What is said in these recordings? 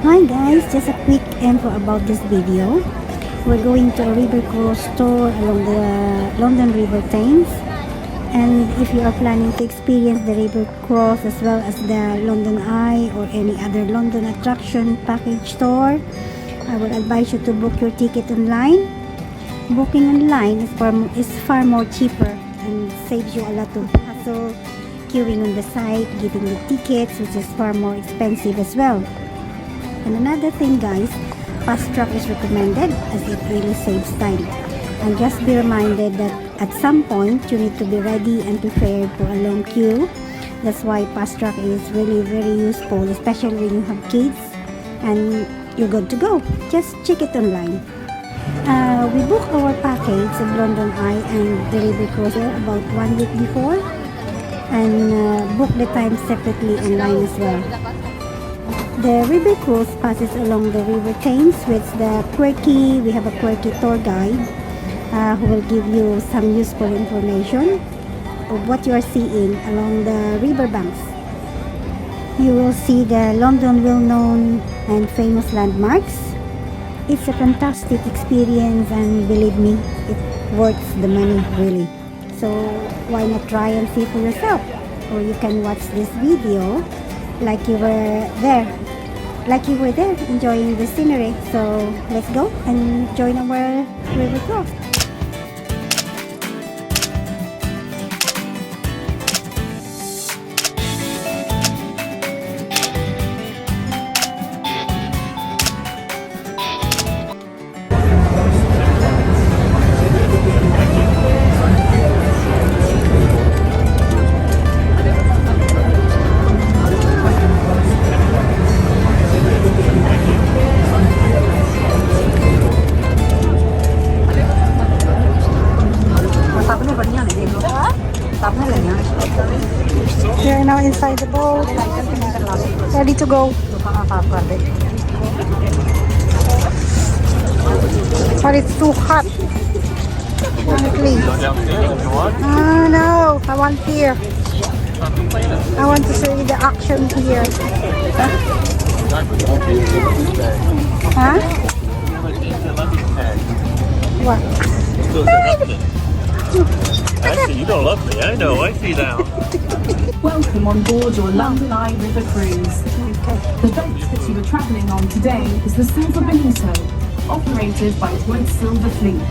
Hi guys, just a quick info about this video. We're going to a river cruise tour along the London River Thames, and if you are planning to experience the river cruise as well as the London Eye or any other London attraction package tour, I would advise you to book your ticket online. Booking online is far more cheaper and saves you a lot of hassle queuing on the site, getting the tickets, which is far more expensive as well. And another thing guys, fast track is recommended as it really saves time. And just be reminded that at some point you need to be ready and prepared for a long queue. That's why fast track is really very useful, especially when you have kids and you're good to go. Just check it online. We booked our package of London Eye and the River Cruiser about 1 week before, and booked the time separately online as well. The river cruise passes along the River Thames with we have a quirky tour guide who will give you some useful information of what you are seeing along the river banks. You will see the London well-known and famous landmarks. It's a fantastic experience, and believe me, it worth the money really. So why not try and see for yourself? Or you can watch this video like you were there enjoying the scenery. So let's go and join our river cruise. We are now inside the boat, ready to go. But it's too hot, honestly. Oh no, I want here. I want to see the action here. Huh? What? Actually, you don't love me. I know. I see now. Welcome on board your London Eye River Cruise. The boat that you are travelling on today is the Silver Bonito, operated by Wood Silver Fleet.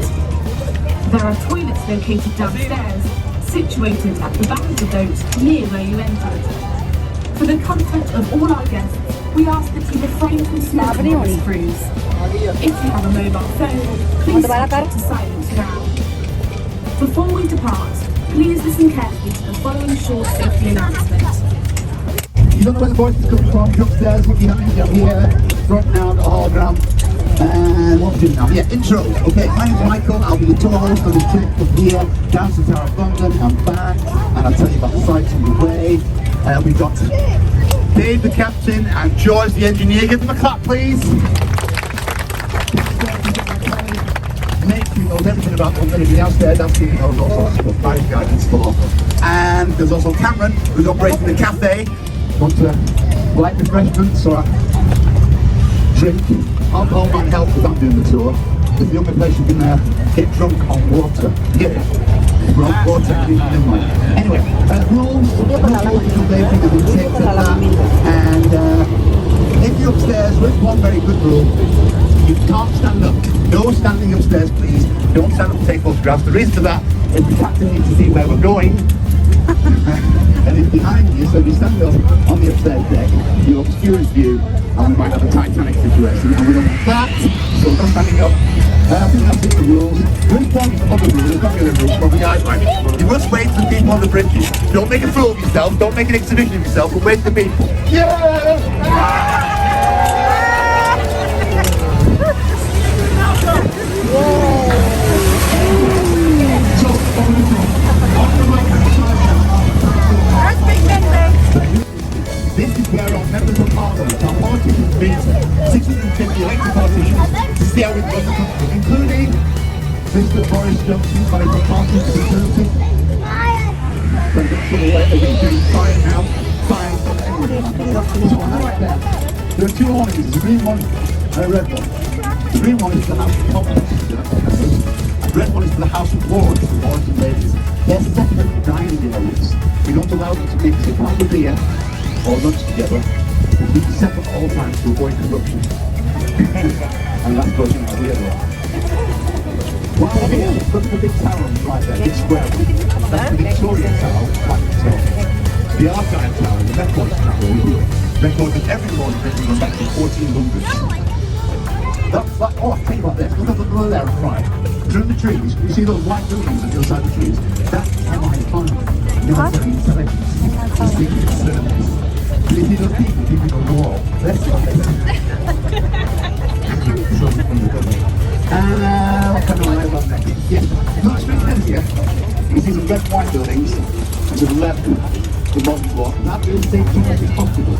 There are toilets located downstairs, situated at the back of the boat near where you entered. For the comfort of all our guests, we ask that you refrain from smoking on this cruise. If you have a mobile phone, please switch it to silent now. Before we depart, please listen carefully to the following short safety announcement. You don't know where the voice is coming from. You're upstairs, look behind you, here, front now, the hologram. And what we're doing now? Yeah, intro. Okay, my name's Michael. I'll be the tour host on this trip from here down to the Tower of London and back. And I'll tell you about the sights on the way. We've got Dave, the captain, and George, the engineer. Give them a clap, please. Who knows everything about London. Everything else there, that's the all sorts of stuff, nice guidance for. And there's also Cameron, who's operating the cafe. Want to light refreshments or drink? Alcohol might help because I'm doing the tour. It's the only place you can get drunk on water. Get it? Drunk water, never mind. Anyway, rules, and if you're upstairs, there's one very good rule. You can't stand up. No standing upstairs, please. Don't stand up and take photographs. The reason for that is the captain needs to see where we're going. And it's behind you, so if you stand up on the upstairs deck, you obscure his view, and we might have a Titanic situation. And we don't want that, so no standing up. I think that's just the rules. There is one other rule, there's not the other rules, but the guidelines. You must wait for the people on the bridges. Don't make a fool of yourself, don't make an exhibition of yourself, but wait for the people. Yeah! This is where our members of parliament, our politicians meet, 650 elected politicians, to see how we run the country, including Mr. Boris Johnson, by the party to the Conservative. Fine now, fine. Anyway, so right there. There are two awnings, a green one and a red one. The green one is for the House of Commons, the red one is for the House of Lords, the lords and ladies. They're separate dining areas. We don't allow them to mix a cup of beer or lunch together. We keep it separate at all times to avoid corruption. And that's goes in the other one. While we're here, look at the big tower on the right there, big square one. That's the Victoria Tower, quite tall. The Archive Tower, the Records Tower, recorded every morning written from back to 1400s. That's like, oh, I'll tell you about this. Look at the blue there on the right. Through the trees, you see those white buildings on the other side of the trees? That's how I find military intelligence. The secret service. You see those people on the wall? That's what they do. And what kind of light on that? Yes, not straight ahead here. You see some red white buildings to the left, the modern block. That is St. George's Hospital.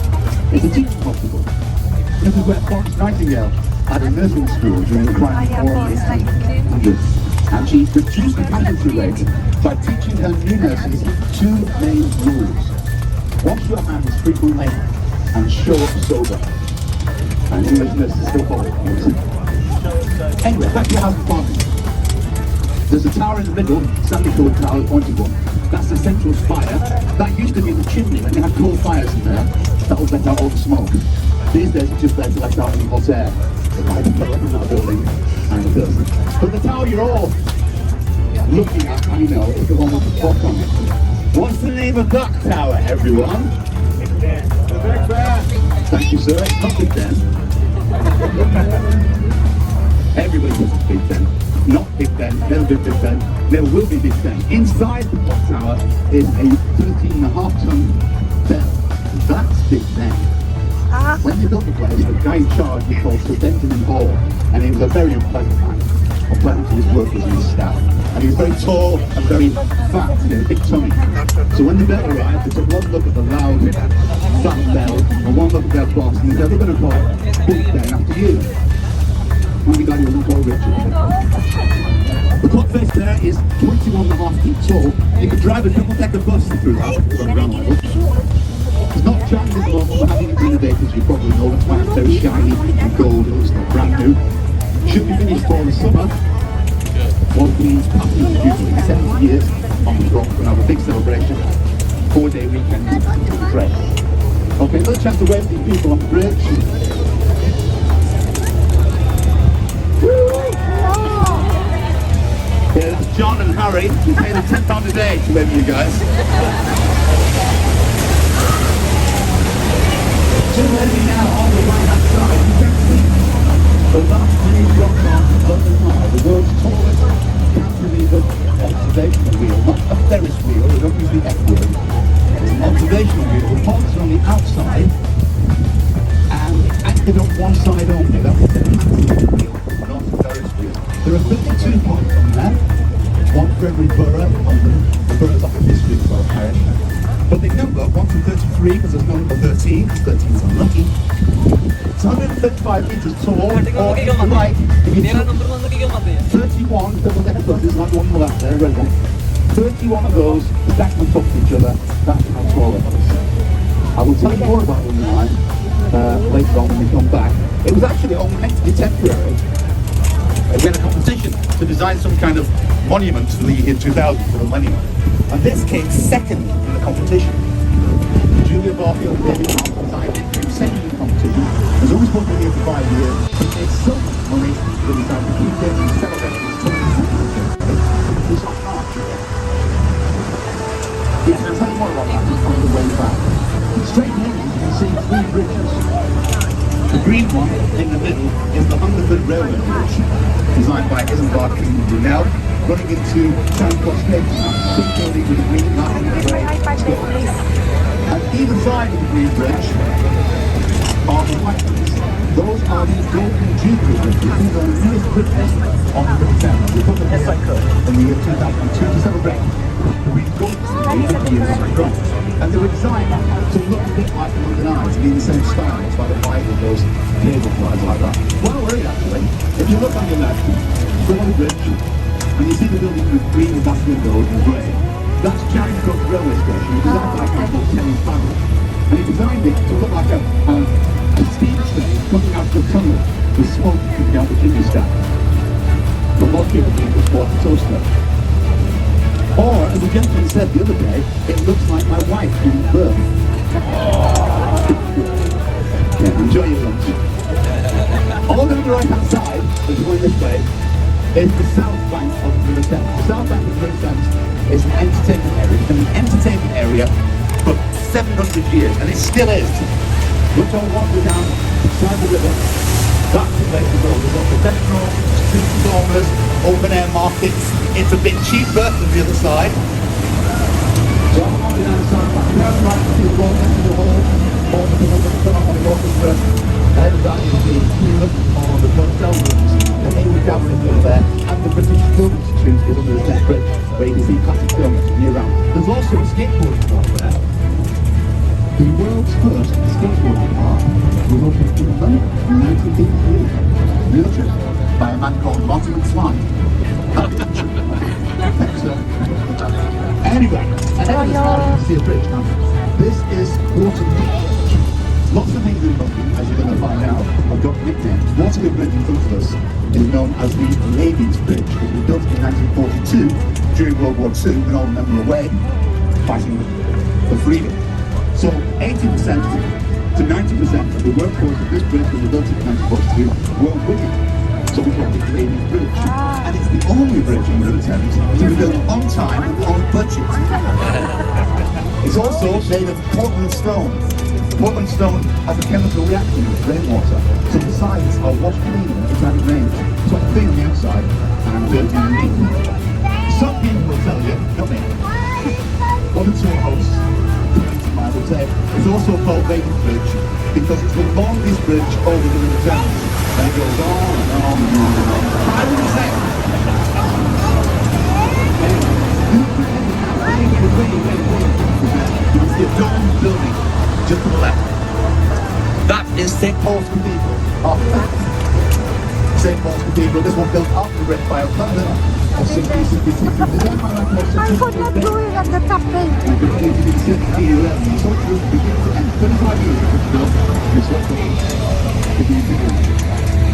It's a teaching hospital. This is where Florence Nightingale had a nursing school during the primary war in the 1800s. And she reduced the casualty rate by teaching her new nurses two main rules. Wash your hands frequently and show up sober. And English nurses still follow it. Anyway, back to your house of farming. There's a tower in the middle, sandy coloured tower, pointed one. That's the central spire. That used to be the chimney when they had coal fires in there. That would let out all the smoke. These days it's just there to let out any hot air. The light in that building, and it does. But the tower you're all looking at, I know, is the one with the clock on it. What's the name of that tower, everyone? The Big Ben. Thank you, sir. It's not Big Ben. Everybody says Big Ben. Not Big Ben, never been Big Ben, never will be Big Ben. Inside the clock tower is a 13.5-ton bell. That's Big Ben. When they built the place, the guy in charge was called Sir Benjamin Hall, and he was a very unpleasant man, unpleasant to his workers and his staff. And he was very tall and very fat, and he had a big tummy. So when the bell arrived, they took one look at the loud, fat bell, and one look at their boss, and they said, we're going to call Big Ben after you. And the guy who wasn't called Richard. The clock face there is 21.5 feet tall. You could drive a double-decker bus through that from ground level. It's not charged at the moment, but having it renovated, as you probably know, that's why it's very shiny and gold. It looks like brand new. Should be finished for the summer. One means Platinum Jubilee, 70 years on the clock. We'll have a big celebration. 4-day weekend to the press. Okay, another chance to wave to these people on the bridge. Yeah, that's John and Harry. We pay them £10 a day to wave you guys. Just waving now on the right hand side, you can see the last mini rock on London High, the world's tallest cantilever observational wheel, not a Ferris wheel, we don't use the F word. It's an observational wheel. The poles are on the outside and anchored on one side only. That's the cantilever wheel, not a Ferris wheel. There are 32 points on there, one for every borough of London. The borough's like a history of our parish. But they number 1 to 33 because there's no number 13, 13 is unlucky. It's 135 metres tall, or if you like, if you took 31 double-decker buses, like the one on the left there, red one, 31 of those stacked on top of each other, that's how tall it is. I will tell you more about them later on when we come back. It was actually only meant to be temporary. We had a competition to design some kind of monument to the year 2000 for the millennium. And this came second in the competition. Julia Barfield and David House designed it, came second in the competition. There's always supposed to be here for 5 years. It made so much money that we decided to keep it and celebrate it. It's on March. Yes, I'll tell you more about that on the way back. Straight ahead, you can see 3 bridges. The green one in the middle is the Hungerford Railway Bridge, designed by Isambard King Brunel, running into Charing Cross Station, big building with a green line and a grey square. And either side of the green bridge are the white ones. Those are the Golden Jubilee bridges. These are the newest bridges on the River Thames. We put them in the year 2002 to celebrate the Golden Jubilee years of France. And they were designed to look a bit like the London Eyes, and in the same style. It's like a five of those cable flies like that. While we're in actually, if you look on your left, go on the bridge, and you see the building with green and black windows and grey. That's Charing Cross Railway Station, designed by Campbell Kenny Farrell. And he designed it to look like a steam station with smoke coming out the chimney stack. But most people think it's more a toaster. Or, as the gentleman said the other day, it looks like my wife giving birth. Yeah, enjoy your lunch. All on the right hand side, as you're going this way, is the south bank of the River Thames. The south bank of the River Thames is an entertainment area. It's been an entertainment area for 700 years, and it still is. Which I'll wander down the side of the river. That's the place to go. There's lots of restaurants, street performers, open air markets. It's a bit cheaper than the other side. So I'm walking down the side back. There's right to see the walk into the hall. All the people that come up on the orchestra. Ahead of that is the tulip or the hotel rooms. The Hayward Gallery is over there. And the British Film Institute is under the Thames Bridge, where you can see classic films year round. There's also a skateboarding park there. The world's first skateboarding park was opened in London in 1983. Real trip by a man called Martin McFly. Anyway, and then you can see a bridge. Now, this is Waterloo. Lots of things in London, as you're going to find out, have got nicknames. Waterloo Bridge in front of us is known as the Ladies' Bridge. It was built in 1942 during World War II when all the men were away fighting for freedom. So 80% to 90% of the workforce of this bridge was built in 1942 were women. So we call it the Ladies' Bridge. And it's the only bridge in the River Thames to be built on time and on budget. It's also made of Portland stone. Portland stone has a chemical reaction with rainwater. So the sides are washed clean inside it rains. So it's clean on the outside and dirty underneath. Some people will tell you, not me, one or two hosts, I would say, it's also called Ladies' Bridge because it's the longest bridge over the River Thames. And it goes on and on and on and on. I wouldn't say you can see a domed building just to the left. That is St. Paul's Cathedral. St. Paul's Cathedral, this one built after the bridge by a founder of 1662. I could not do it at the top gate.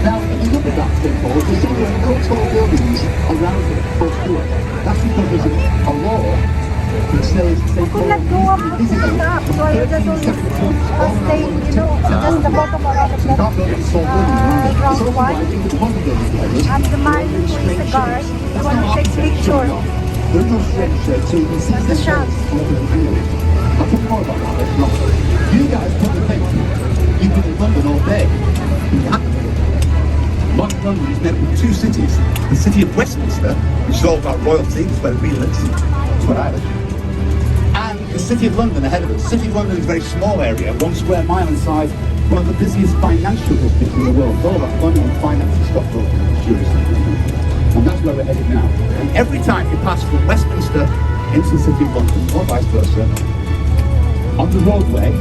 Now, if you look at that St. Paul's, there's some very tall buildings around it, close to it. That's because there's a law that says St. Could not go up to the top, so I just only stay, you know, just the bottom of the ground one. And the man who is the guard, the one who takes pictures. There's no stretch, so you can see the shop. I'll talk more about that later on. You guys probably think you've been in London all day. Modern London is made up of two cities. The city of Westminster, which is all about royalty, it's where the Queen lives, it's where I live. And the city of London ahead of it. The city of London is a very small area, 1 square mile in size, one of the busiest financial districts in the world. It's all about London and finance and stockbroking and tourism. And that's where we're headed now. And every time you pass from Westminster into the city of London, or vice versa, on the roadway,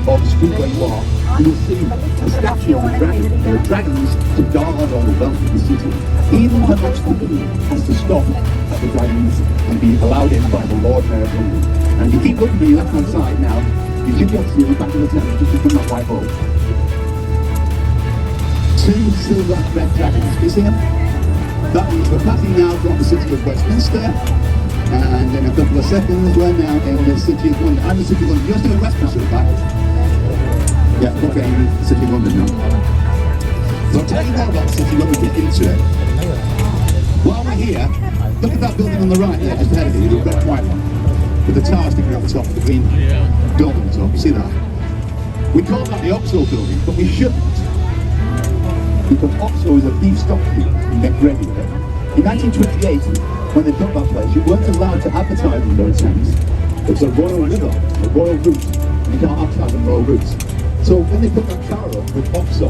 or the street where you are, you will see a statue of a dragon. There are dragons to guard all the wealth of the city. Even Her Majesty the Queen has to stop at the dragons and be allowed in by the Lord Mayor of London. And if you keep looking to your left-hand side now, you should be able to see the back of the Thames just from that white boat. 2 silver red dragons. You see them? That means we're passing now from the city of Westminster, and in a couple of seconds we're now in the city of London. I'm the city of London. You're still in Westminster, right? Yeah, okay, I'm in the city of London now. So I'll tell you more about the city when we get into it. While we're here, look at that building on the right there, just ahead of you, the red and white one, with the tower sticking out the top, the green dome on the top. You see that? We call that the Oxo building, but we shouldn't. Because Oxo is a beef stock keep in McGregor. In 1928, when they built that place, you weren't allowed to advertise on the River Thames. It's a royal river, a royal route. You can't advertise on royal routes. So when they put that tower up with Oxo,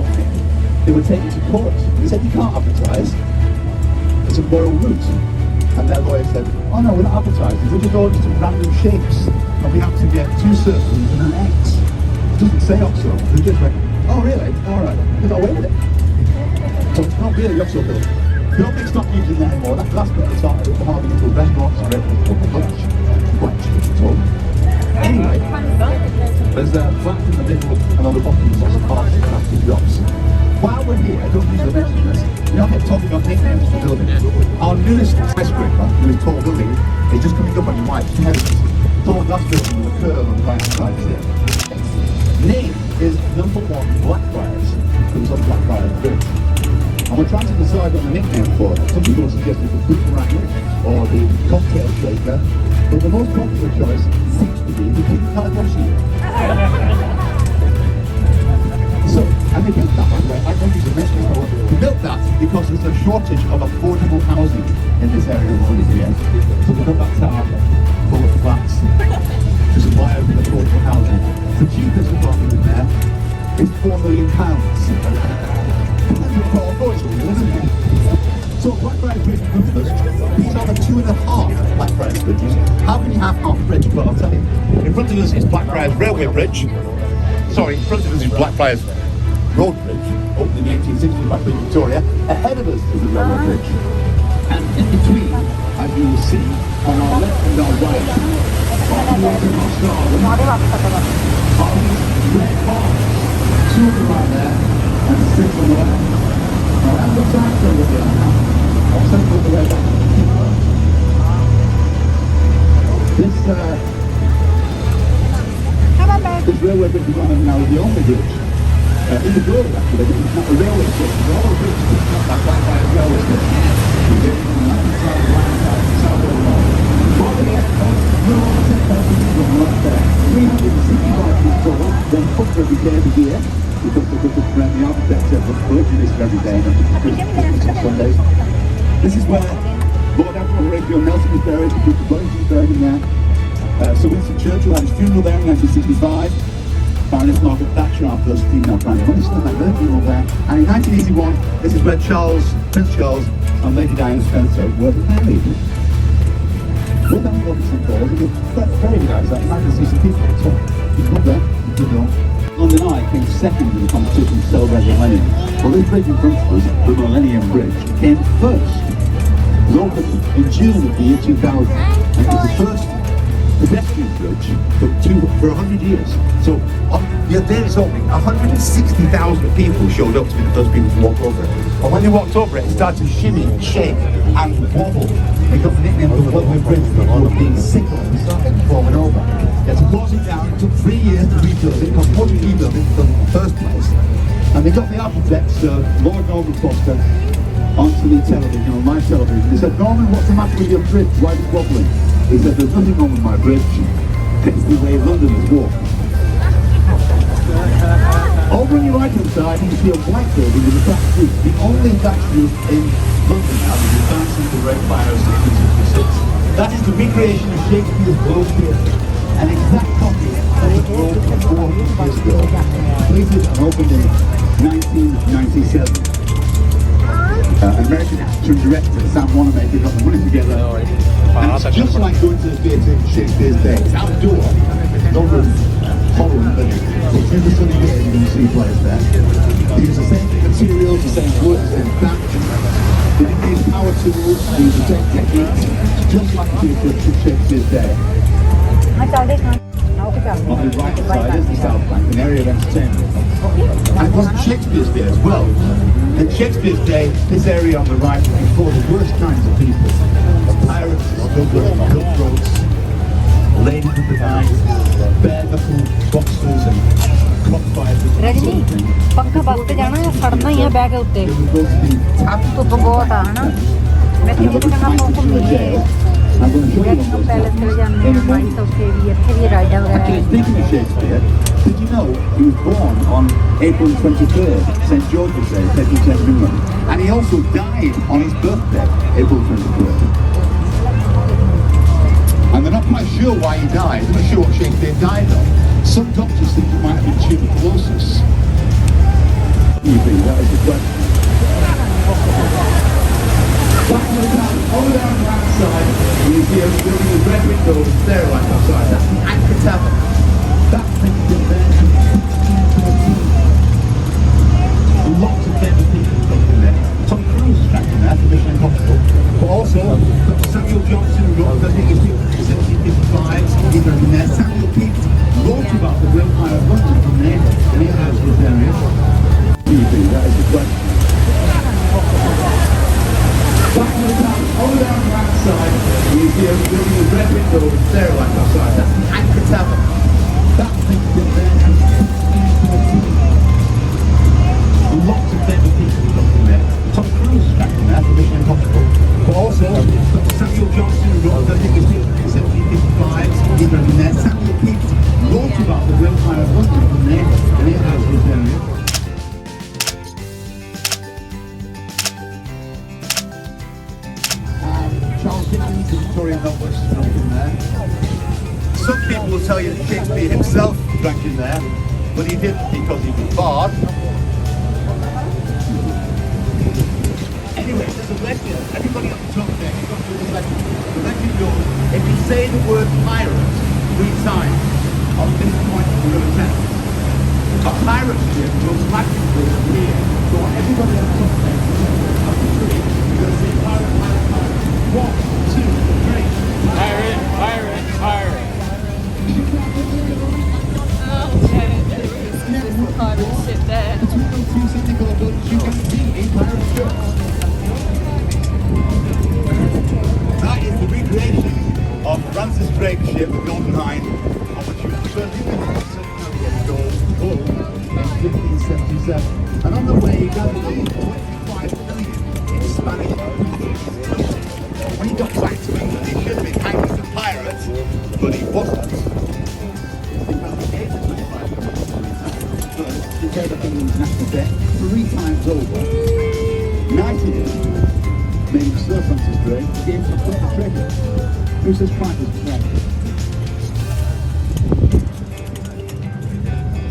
they were taken to court. They said, you can't advertise. It's a royal route. And their lawyer said, oh no, we're not advertising. We're just all just random shapes. And we have to get 2 circles and an X. It doesn't say Oxo. They just went, oh really? All right. They got away with it. So it's not really Oxo building. Don't make stock using that anymore. That's what it's on the hard little restaurants and lunch. Quite cheap at all. Anyway, there's a flat in the middle and on the bottom there's lots of parts and plastic drops. While we're here, companies are mentioning this. You know, they're talking about nicknames for buildings. Our newest skyscraper, newest tall building, is just coming up on your right. Tall glass building with a curve on the right side here. Name is number 1 Blackfriars, because of Blackfriars Bridge. And we're trying to decide on the nickname for it. Some people have suggested the Boomerang or the Cocktail Shaker, but the most popular choice seems to be the King Kardashian. So, and they built that, by the way, I don't use a mention before. They built that because there's a shortage of affordable housing in this area of London here. So they built that tower full of flats to supply affordable housing. The cheapest apartment in there is £4 million. So Blackfriars Bridge in front of us, these are the 2.5 Blackfriars bridges. How can you have half a bridge? Well, I'll tell you. In front of us is Blackfriars Railway Bridge. Sorry, in front of us is Blackfriars Road Bridge, opened in the 1860s by Queen Victoria. Ahead of us is the railway bridge. And in between, as you will see, on our left and our right, are these red bars. 2 on the right there, and 6 on the left. Now, that's the transfer with you. I'll send you the way back. This railway bridge is on now the only bridge in the world, actually. It's not a railway station. All the bridges are not that Blackfriars railway station. It's in the left side of the land side, south of the north. Following it, we're all 10,000 people on the left there. 365 feet tall, then put every day of the year. Because the architects have collected this every day and Christmas and Sundays. This is where Lord Admiral Horatio Nelson is buried, the Duke of Wellington is buried in there. Sir Winston Churchill had his funeral there in 1965. Baroness Margaret Thatcher, our first female Prime Minister, had her funeral there. And in 1981, this is where Prince Charles and Lady Diana Spencer were married. Well, that was St Paul's. It was very nice. I can see some people. So, you go there, you go. London Eye came second in the competition to celebrate the millennium. Well, this bridge in front of us, the Millennium Bridge, came first. It was opened in June of the year 2000. And it was the first pedestrian bridge for 100 years. So, on the day it's opening, 160,000 people showed up to be the first people to walk over it. And when they walked over it, it started to shimmy, shake, and wobble. They got the nickname of the Railway Bridge because it was being sickle and started falling over. They had to close it down. It took 3 years to rebuild it, because once you rebuild it in the first place. And they got the architects, Lord Norman Foster, onto the television, on live television. They said, Norman, what's the matter with your bridge? Why is it wobbling? He said, there's nothing wrong with my bridge. It's the way Londoners walk. Over on your right hand side, you can see a white building with a thatched roof. The only thatched roof in London that was advanced into the Red Fire of 1666. That is the recreation of Shakespeare's Globe Theatre. An exact copy of the Globe from 400 years ago. Completed and opened in 1997. American actor and director Sam Wanamaker got the money together. And it's just like going to the theatre in Shakespeare's day. It's outdoor, no room, following, but it's in the sunny day and you can see plays there. They use the same materials, the same wood, the same thatch. They didn't use power tools, they use the same techniques, just like the theatre in Shakespeare's day. On the right side is the South Bank, an area of entertainment. And it wasn't Shakespeare's day as well. In Shakespeare's day, this area on the right was before the worst kinds of people. Pirates, smugglers, cutthroats, ladies of the night, bare-knuckled boxers and cockfighters. Rajni पक्का बस पे जाना है सड़ना ही है bag है उत्ते तो बहुत आ ना मैं किसी को कहना आपको मिले I'm going to show you one of those पहले चले जाने हैं हमारी सबके लिए फिर ये राइडर वगैरह Actually, speaking of Shakespeare, did you know he was born on April 23rd, St. George's Day, 1310 England, and he also died on his birthday, April 23rd. And they're not quite sure why he died, they're not sure what Shakespeare died of. Some doctors think it might have been tuberculosis. You think that is the question? Back to the town, all down the right side, you see a building with red windows, there right outside, that's the Anchor Tavern. That thing's been there since 1614. Lots of famous people come in there. Tom Cruise is trapped in there for Mission Impossible. But also, Samuel Johnson wrote, I think it's 1755, he's in there. Samuel Pepys wrote about the Great Fire of London from there, in the house this area. Do you think that is the question? here, we're building a red window with stair lights outside. That's the Anchor Tavern. That thing's been there since 1814. Lots of famous people have come from there. Tom Cruise is back from there for Mission Impossible. But also, Samuel Johnson wrote, I think it's 1755, he's from there. Samuel Pepys wrote about the Great Fire of London from there, and he has this area. Charles Dickens, the Victorian novelist, drank in there. Some people will tell you that Shakespeare himself drank in there, but he didn't because he was bard. Anyway, there's a legend. Everybody on the top there, you've got to do the legend. The legend goes, if you say the word pirate 3 times on this point of the River Thames, a pirate ship will magically appear. So everybody on the top there, after 3, you're going to say pirate, pirate, pirate. 1, 2, 3. Pirate, pirate, pirate. There's a pirate ship there. Between those 2 technical abilities, you can be a pirate ship. That is the recreation of Francis Drake's ship, the Golden Hind, on which he was first gold in 1577. And on the way, he gathered over 25 million in Spanish money. When he got back to England, he should have been hanged as a pirate, but he wasn't. Because he gave the 25 million first, he paid up England's national debt 3 times over. Knighted him, named Sir Francis Drake, gave him a book of treasure. Who says pride is correct?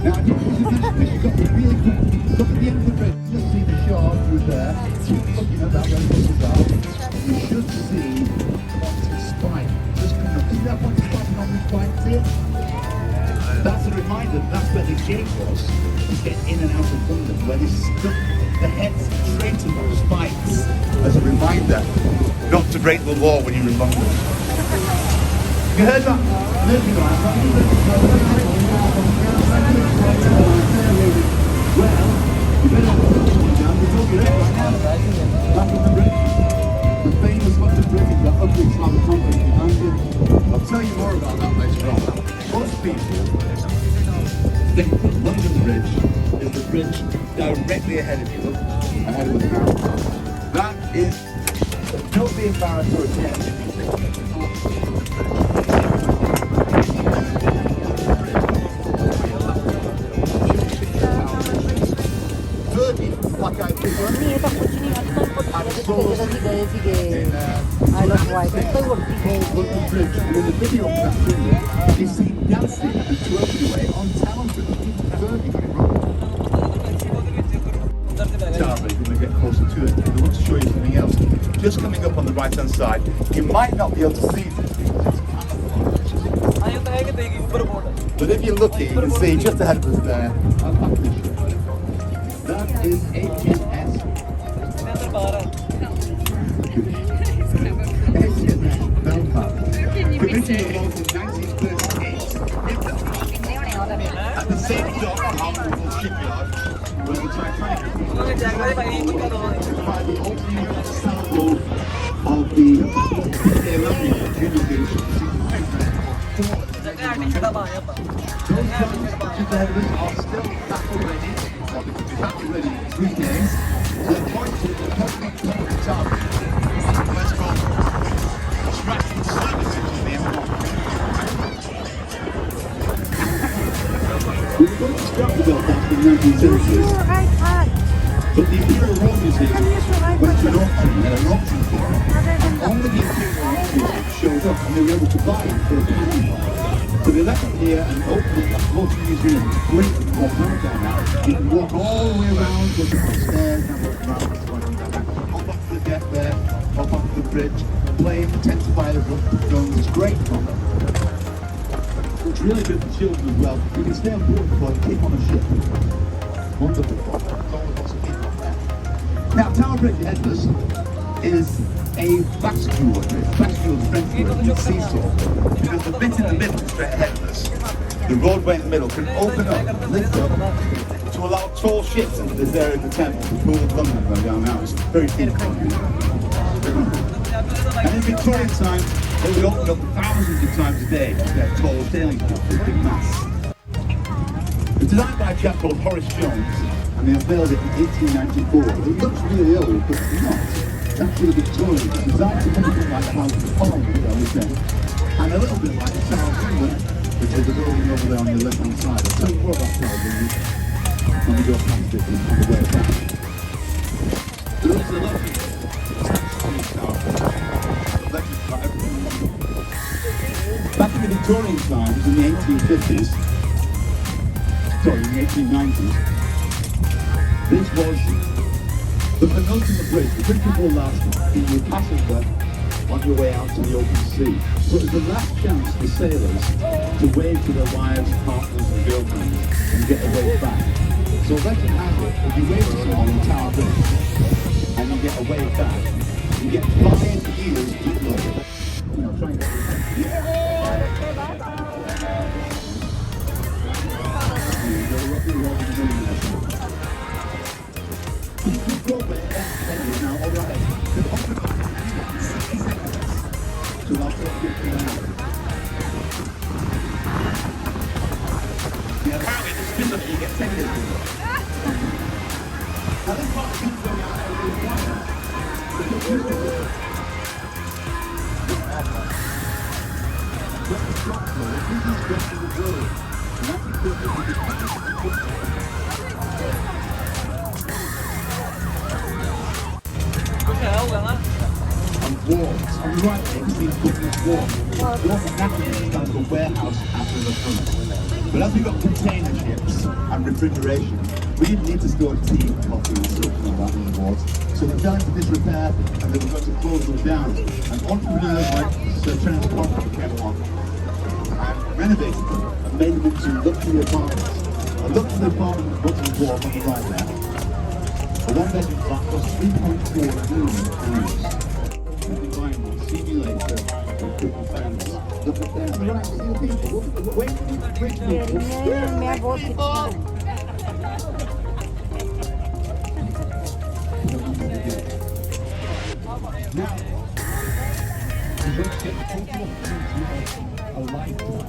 Now, I don't think you mentioned this, you've got to really look at the end of the bridge. Just see the shore through there, looking at that where the buses are. You should see Pontic Spike just coming up. Isn't that Pontic Spike on the spike? See it? That's a reminder that that's where the gate was to get in and out of London, where they stuck the heads straight into those spikes as a reminder not to break the law when you're in London. You heard that? Well, you better have the one down. It's all your head right now. Back on the bridge. The famous London Bridge is that ugly slab of concrete behind you. I'll tell you more about that later on. Most people think that London Bridge is the bridge directly ahead of you, ahead of the car. That is, don't be embarrassed or ashamed if you think that it's not the bridge. 30 black-eyed people. And souls in I love white. London Bridge. And in the video of that video, you see dancing and twerking away on television. 30 got it wrong. Charlie, we're going to get closer to it. I want to show you something else. Just coming up on the right-hand side, you might not be able to see this because it's camouflage. But if you're lucky, you can see just ahead of us there. I'll back this ship. That is HMS. HMS Belfast. Commissioned in 1938. At the same dock at Hartlepool Shipyard was the Titanic. By the opening salvo of the 11 junior division. Those guns just ahead of us are still battle ready, or they could be battle ready in 3 days. They're pointed at perfect target. Let's go. Tracking services on the M1. We were going to scrap the Belfast in the 1970s. But the Imperial Road Museum went to an auction, and an auction for it. And only the Imperial Road Museum showed up, and they were able to buy it for £1. So they left it here and opened up that floating museum. Great for down now. You can walk all the way around, look up the stairs, and look around, hop up to the deck there, hop up to the bridge, play, pretend to fire the guns. It's great fun. It's really good for children as well. You can stay on board before you keep on a ship. Wonderful fun. There's always lots of people up there. Now, Tower Bridge ahead of us is a bascule. Bascule is French word, means seesaw. Because the bit in the middle, straight ahead of us, the roadway in the middle, can open up, lift up, to allow tall ships into this area of the Thames, the pool of London, where we are now. It's very deep. And in Victorian times, They would open up thousands of times a day with their tall sailing craft with big masts. It's designed by a chap called Horace Jones, and they unveiled it in 1894. It looks really old, but it's not. It's actually Victorian. It's designed to look like the House of Parliament, I would say. And a little bit like the Tower of England, which is the building over there on the left-hand side. I'll tell you more about Tower of England when we go past it on the way back. But it's a lovely back in the Victorian times, in the 1850s, sorry, in the 1890s, this was the penultimate bridge, the bridge before last in the passenger on your way out to the open sea. So it was the last chance for sailors to wave to their wives, partners and girlfriends and get a wave back. So legend has it, if you wave to someone on Tower Bridge and you get a wave back, you get flying ears to blow. You know, try and get apparently the spin that you get taken and walls. I'm right there, you see goodness walls. Walls is naturally kind of a warehouse after the front. But as we got container ships and refrigeration, we didn't need to store tea, coffee and stuff like that in the wards. So they fell into disrepair and they were going to close them down. And entrepreneurs like Sir Terence Cromwell came along and renovated them and made them into luxury apartments. A luxury apartment at the bottom of the wall on the right there. A one-bedroom flat cost £3.4 million. You'll be buying one. See me later. Look at them. Right, see the people. Wait for the bridge people. मैं बहुत कितना Now, we're going to get the total opportunity of a lifetime.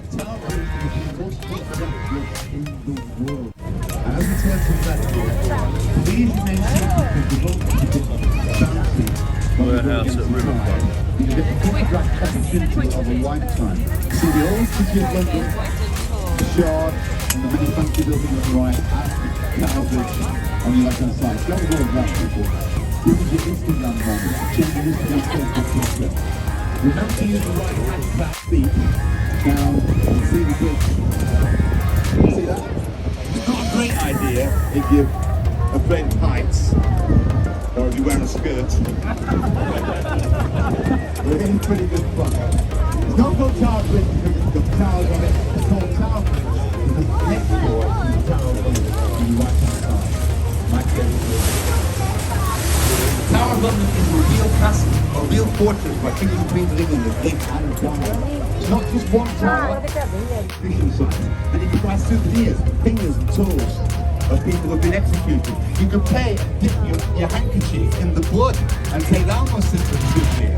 Tower Bridge is the most photographed bridge in the world. And as we turn to the left here, please remain seated because the boat is a bit bouncy. Warehouse at River Thames. You get the photograph opportunity of a lifetime. See the old city of London, the Shard, and the many fancy buildings on the right, and the Tower Bridge on the left-hand side. Go and go around, people. This is your Instagram moment. Change your Instagram Facebook picture. Remember to use the right-hand back feet down and see the bridge. See that? It's not a great idea if you're afraid of heights or if you're wearing a skirt. We're in pretty good fun. It's not called Tower Bridge because it's got towers on it. It's called Tower Bridge because next door is the Tower of London on the right-hand side. Tower of London is a real castle, a real fortress by King and Queen of England that they hadn't done. It's not just one tower, fishing sites. And you can buy souvenirs, fingers and toes of people who have been executed. You can pay and dip your handkerchief in the blood and take that one as a souvenir.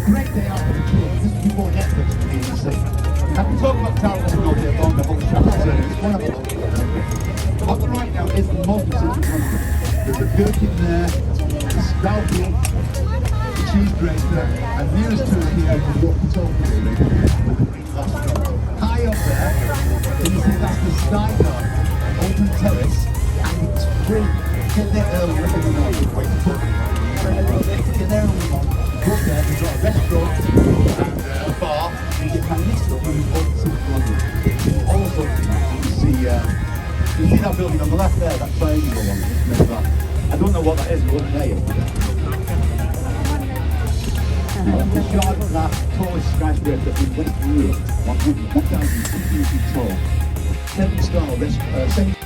Great day out for the kids. This is before Netflix came to see. I can talk about Tower of London all day long, the whole chapter. It's one of them. On the right now is the modern city of London. There's a gherkin there, a scalpel, a cheese grater, and nearest to it here is the walkie-talkie building with the green glass door. High up there, you see that's the Sky Garden, an open terrace, and it's free. Get there early in the morning, wait for it. Get there early in the morning, go there, there's got a restaurant and a bar, and you can mix it up with the old city of London. All sorts of things. You see that building on the left there, that triangle one? I don't know what that is, it wasn't there yesterday. The Shard Glass tallest skyscraper in West Europe, 1,060 feet tall. 7-star restaurant.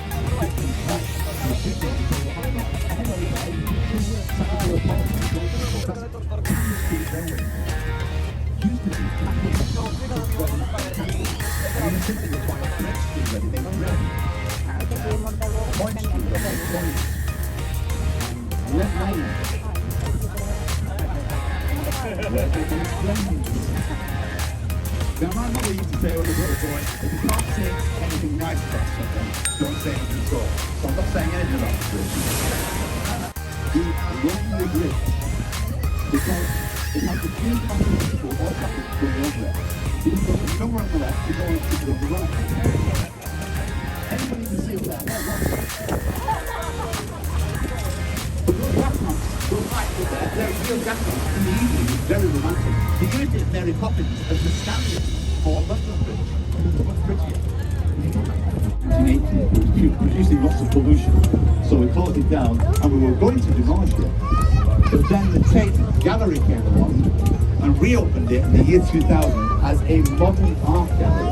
Now, my mother used to say when I was a little boy, if you can't say anything nice about something, don't say anything at all. So I'm not saying anything about the bridge. We are going the bridge because it has the three massive people all traffic going over there. You can go somewhere on the left, you go on the right. Anybody can see that. But those gas lamps, those lights up there, they're real gas lamps. In the evening, it's very romantic. They used it in Mary Poppins as the standard for London Bridge. It's much prettier. In 1980, it was producing lots of pollution, so we closed it down and we were going to demolish it. But then the Tate Gallery came along and reopened it in the year 2000 as a modern art gallery.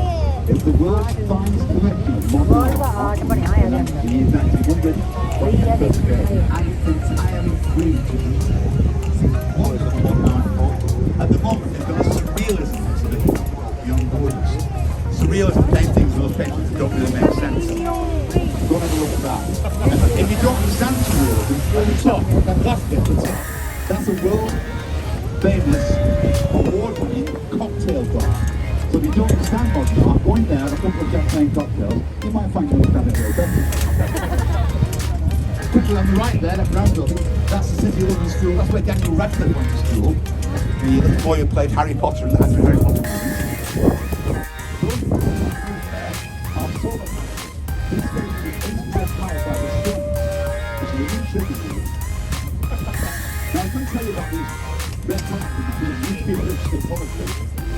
It's the world's finest collection of modern art in the year 1900, and it's entirely free to use. It's wonderful modern art form. At the moment, they've got a surrealism exhibition beyond borders. Surrealism paintings, those paintings that don't really make sense. Go and have a look at that. If you don't understand surrealism, at the top, that glass bit at the top, that's a world famous, award-winning cocktail bar. So if you don't understand modern art, go in there, have a couple of champagne cocktails, you might find you understand it a little better. Quickly on the right there, that brown building, that's the City of London School. That's where Daniel Radcliffe went to school. The little boy who played Harry Potter in the Harry Potter movies. Those there are solar panels. These stations are powered by the sun, which is a new trick of it. Now I can tell you about these red buttons between these two bridges that probably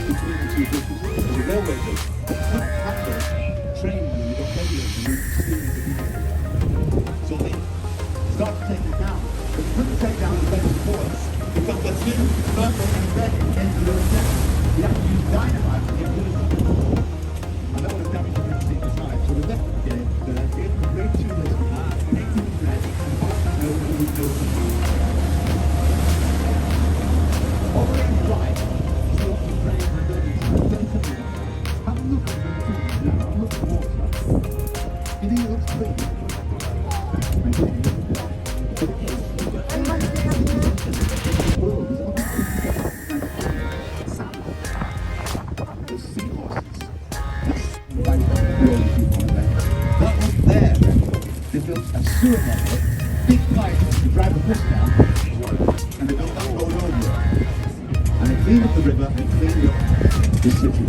between the two bridges. There's a railway bridge. They couldn't handle trains when they got heavier and moved the steam into people. So they started to take it down. But they couldn't take down the better boys because they're too purple and red into the road. You have to use dynamite to get rid of them. And that would have damaged the bridge inside. So they left the great two lists painted red and no. Over on the right, see what the trains and buildings are. Have a look at the trees now. Look at the water. You think it looks pretty? The seahorses. That was there. They built a sewer network, big pipes to drive a bus down, and they built that road over it. And they cleaned up the river and cleaned up the city.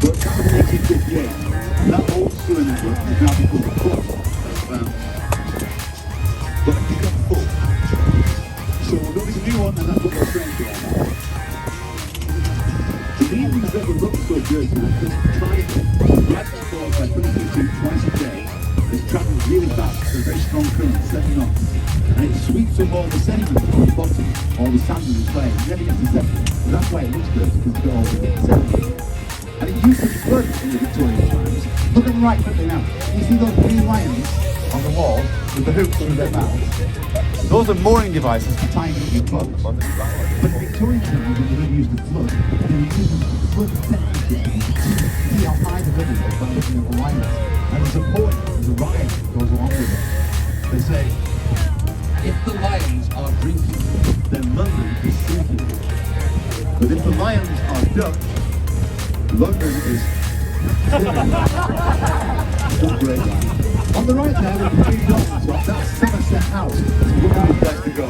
But that was in 1858. That old sewer network has now become a port. But it got full. So we're going to a new one, and that's what we're trying to do. The reason the river looks so good now is because tide rises falls by 22 feet twice a day. It's travelling really fast, with a very strong current, 7 knots. And it sweeps up all the sediment on the bottom, all the sand in the clay. It never gets to sediment. That's why it looks good, because it's got all the sediment. And it used to flood in the Victorian times. Look at the right quickly now. You see those green lions on the wall with the hooks under their mouths? Those are mooring devices for tying up your boats. But in Victorian times, when the river used to flood, they were using flood detection systems to see how high the river was by looking at the lions. And there's a point, there's a ride that goes along with it. They say, if the lions are drinking, then London is sinking. But if the lions are Dutch, London is great. On the right there, with the big dots on top, that's Somerset House. It's a wonderful place to go.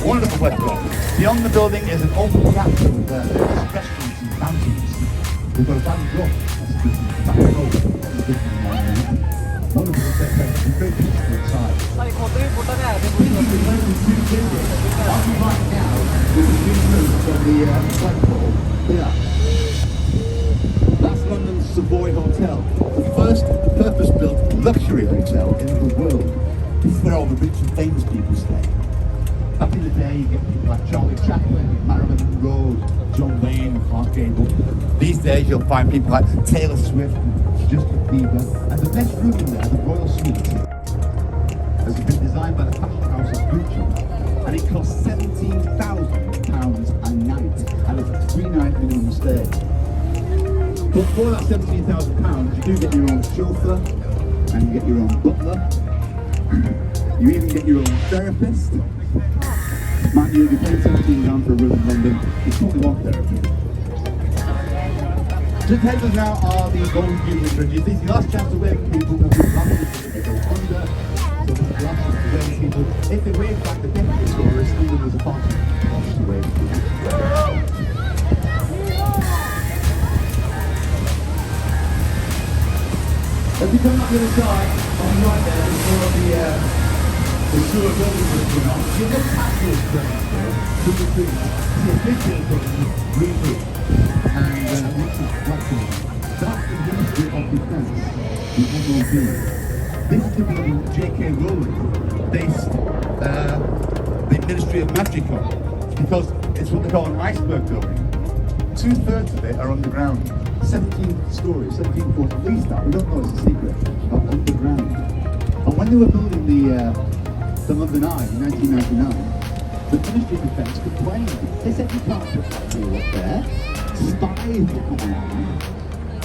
Wonderful restaurant. Beyond the building is an open capsule with various restaurants and fountains. We've got a band of that's a good back road. Wonderful place to be great people inside. Right now, with the new roof of the flagpole, yeah. That's London's Savoy Hotel, the first purpose-built luxury hotel in the world. This is where all the rich and famous people stay. Back in the day, you get people like Charlie Chaplin, Marilyn Monroe, John Wayne, Clark Gable. These days, you'll find people like Taylor Swift, Justin Bieber, and the best room in there, the Royal Suite, has been designed by the fashion house of Gucci, and it costs £17,000 a night, and it's a 3-night minimum stay. But for that £17,000, you do get your own chauffeur, and you get your own butler, you even get your own therapist, Mind you, if you pay £17 for a room in London, it's only one therapy. Just ahead of us now are the Golden Jubilee Bridges. This is the last chance to wave people who will last to go under. So this is the last chance to wave people. If they wave back, the deputy tourists, even there's a party to wave people. As we come up the other side, on the right there, there's more of the sewer buildings that are going on. You look past those cranes there, through the trees, see a big building, green roof, and what's quite cool. That's the Ministry of Defence, the MOD. This is the building that J.K. Rowling based the Ministry of Magic on, because it's what they call an iceberg building. 2/3 of it are underground. 17 stories, 17 floors, at least that, we don't know, it's a secret, are underground. And when they were building the London Eye in 1999, the Ministry of Defence complained. They said you can't put that view up there, spies will come along,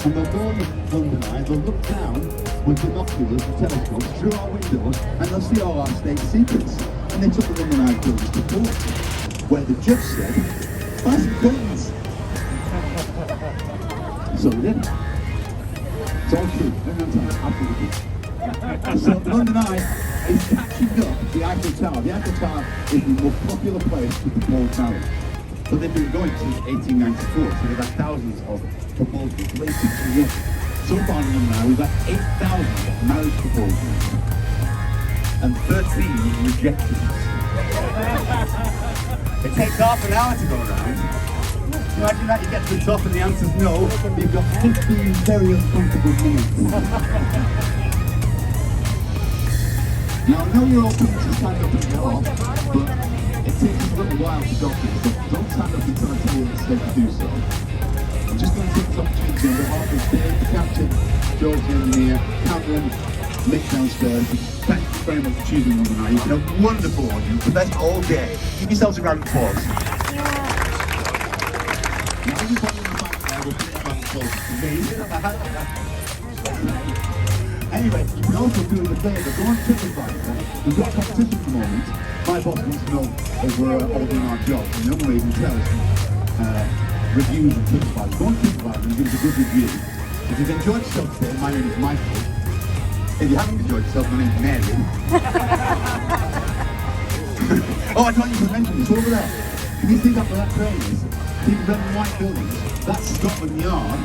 and they'll go on the London Eye, they'll look down with binoculars and telescopes through our windows, and they'll see all our state secrets. And they took the London Eye buildings to court, where the judge said, buy some guns. So we didn't. It's all true. Absolutely. So London Eye is catching up the Eiffel Tower. The Eiffel Tower is the most popular place to propose marriage. But they've been going since 1894, so they've had thousands of proposals waiting to run. So far in London Eye, we've had 8,000 marriage proposals and 13 rejections. It takes half an hour to go around. Imagine that, you get to the top and the answer's no, you've got 15 very uncomfortable minutes. Now I know you're all coming to stand up and get off, but it takes a little while to document, so don't stand up until I tell you it's safe to do so. I'm just going to take this opportunity on behalf of Dave, the captain, George the engineer, Cameron, Nick downstairs. Thank you very much for choosing London Eye. You've been a wonderful audience, the best all day. Give yourselves a round of applause. Now everybody in the back there will put a round of applause for me. Anyway, you can also do us a favour, go on TripAdvisor. We've got a competition at the moment. My boss wants to know if we're all doing our job. And the only way you can tell is reviews on TripAdvisor. Go on TripAdvisor and give us a good review. If you've enjoyed yourself today, my name is Michael. If you haven't enjoyed yourself, my name is Mary. Oh, I thought you could mention this, over there. Can you see that where that crane is? See the red and white buildings? That's Scotland Yard.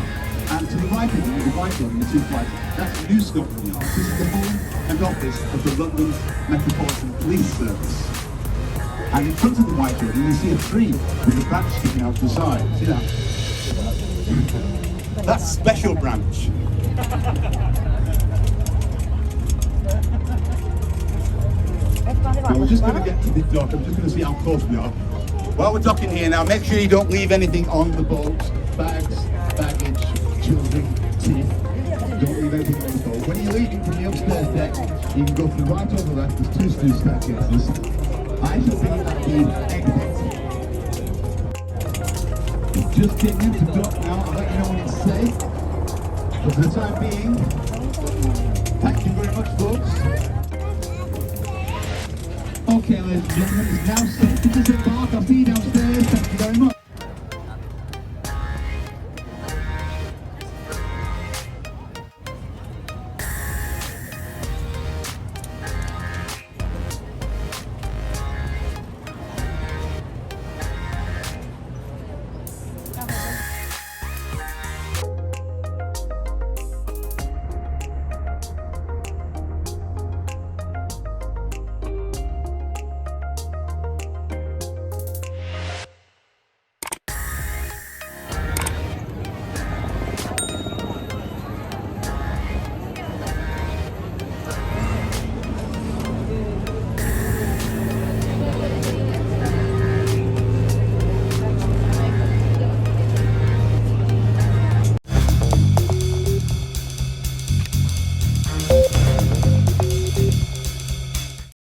And to the right of them, the white building, the two flights, that's New Scotland Yard. This is the home and office of the London Metropolitan Police Service. And in front of the white building, you see a tree with a branch sticking out to the side. See that? That's Special Branch. Now we're just going to get to the dock. I'm just going to see how close we are. While we're docking here now, make sure you don't leave anything on the boat. Bags, baggage, children, teeth. Don't leave anything on the boat. When you're leaving from the upstairs deck, you can go to the right or the left. There's two stairs staircases. I shall be at the exit. Just getting into dock now. I'll let you know when it's safe. But for the time being, thank you very much, folks. Okay, ladies and gentlemen, it's now safe to disembark. I'll see you downstairs. Thank you very much.